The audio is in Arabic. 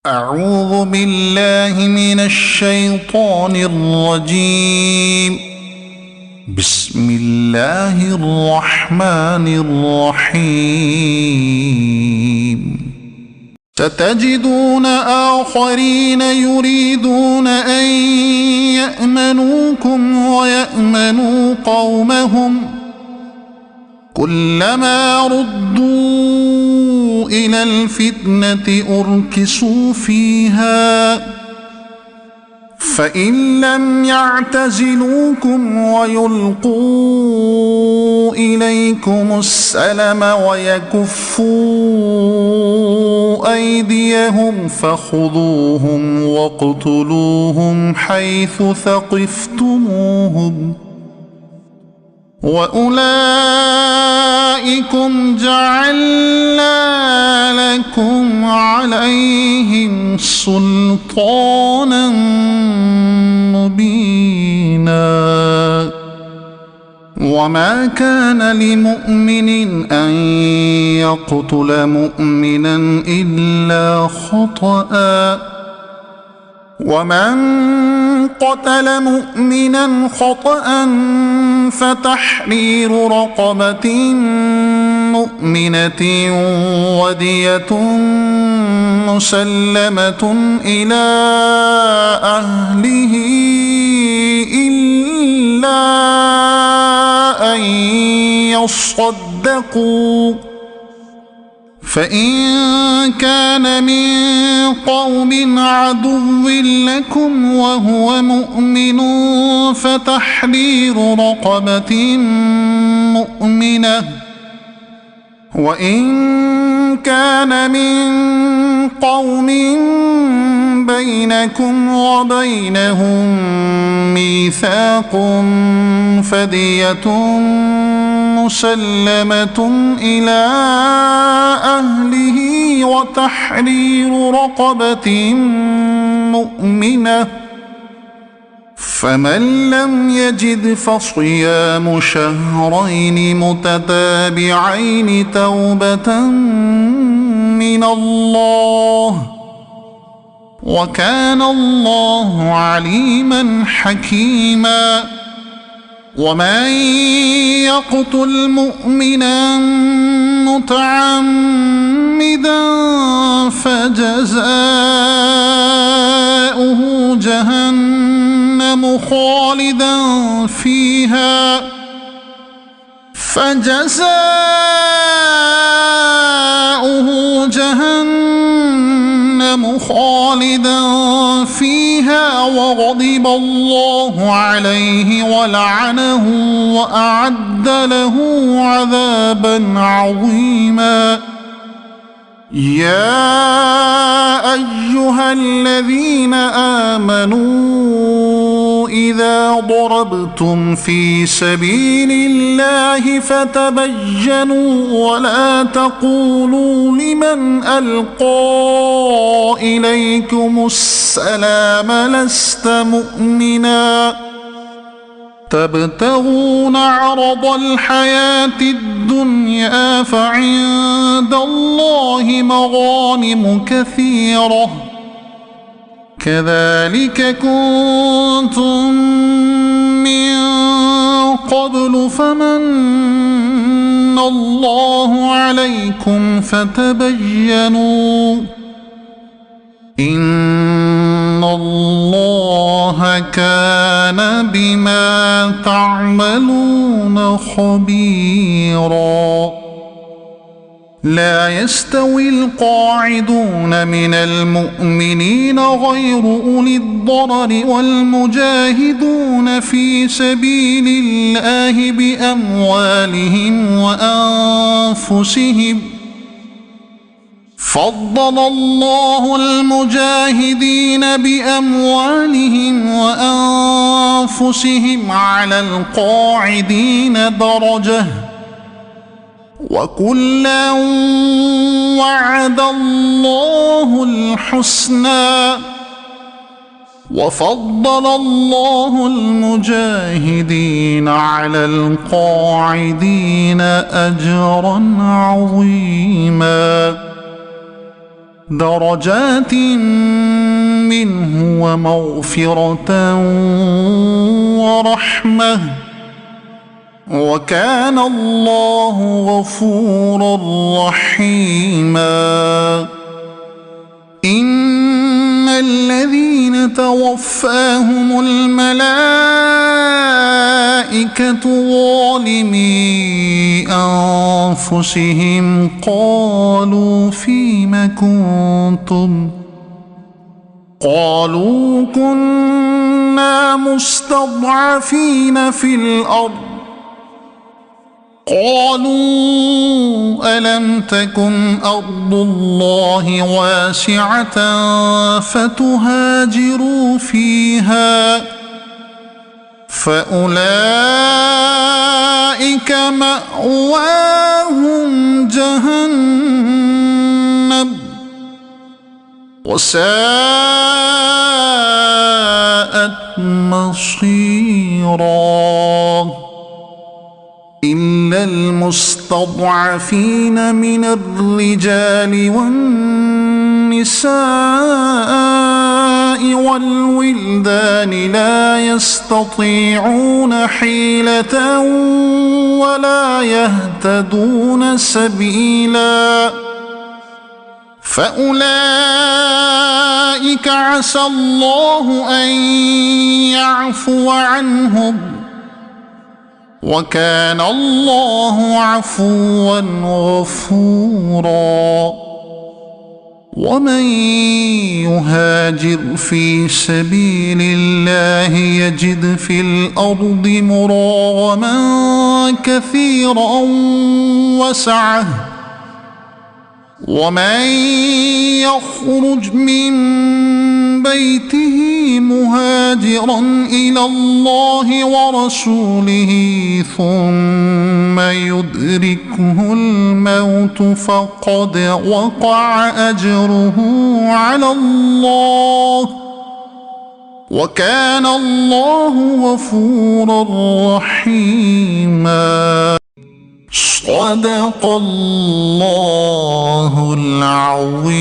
أعوذ بالله من الشيطان الرجيم. بسم الله الرحمن الرحيم. ستجدون آخرين يريدون أن يأمنوكم ويأمنوا قومهم كلما ردوا إلى الفتنة أركسوا فيها فإن لم يعتزلوكم ويلقوا إليكم السلم ويكفوا أيديهم فخذوهم واقتلوهم حيث ثقفتموهم وأولئكم جعلنا لكم عليهم سلطانا مبينا. وما كان لمؤمن أن يقتل مؤمنا إلا خطأ ومن قتل مؤمنا خطأ فتحرير رقبة مؤمنة ودية مسلمة إلى أهله إلا أن يصدقوا فإن كان من قوم عدو لكم وهو مؤمن فتحرير رقبة مؤمنة وإن كان من قوم بينكم وبينهم ميثاق فدية مسلمة إلى أهله وتحرير رقبة مؤمنة فمن لم يجد فصيام شهرين متتابعين توبة من الله وكان الله عليما حكيما. ومن يقتل مؤمنا متعمدا فجزاؤه جهنم خالدا فيها وغضب الله عليه ولعنه وأعد له عذابا عظيما. يا أيها الذين آمنوا إذا ضربتم في سبيل الله فتبينوا ولا تقولوا لمن ألقى إليكم السلام لست مؤمنا تبتغون عرض الحياة الدنيا فعند الله مغانم كثيرة كذلك كنتم من قبل فمن الله عليكم فتبينوا إن الله كان بما تعملون خبيرا. لا يستوي القاعدون من المؤمنين غير أولي الضرر والمجاهدون في سبيل الله بأموالهم وأنفسهم فضل الله المجاهدين بأموالهم وأنفسهم على القاعدين درجة وكلا وعد الله الحسنى وفضل الله المجاهدين على القاعدين أجرا عظيما. درجات منه ومغفرة ورحمة وكان الله غفورا رحيما إن الذين توفاهم الملائكة ظالمي أنفسهم قالوا فيم كنتم قالوا كنا مستضعفين في الأرض قالوا ألم تكن أرض الله واسعة فتهاجروا فيها فأولئك مأواهم جهنم وساءت مصيرا إلا المستضعفين من الرجال والنساء والولدان لا يستطيعون حيلة ولا يهتدون سبيلا فأولئك عسى الله أن يعفو عنهم وكان الله عفوا غفورا ومن يهاجر في سبيل الله يجد في الأرض مراغما كثيرا وسعة ومن يخرج من بيته مهاجرا إلى الله ورسوله ثم يدركه الموت فقد وقع أجره على الله وكان الله غفورا رحيما صدق الله العظيم.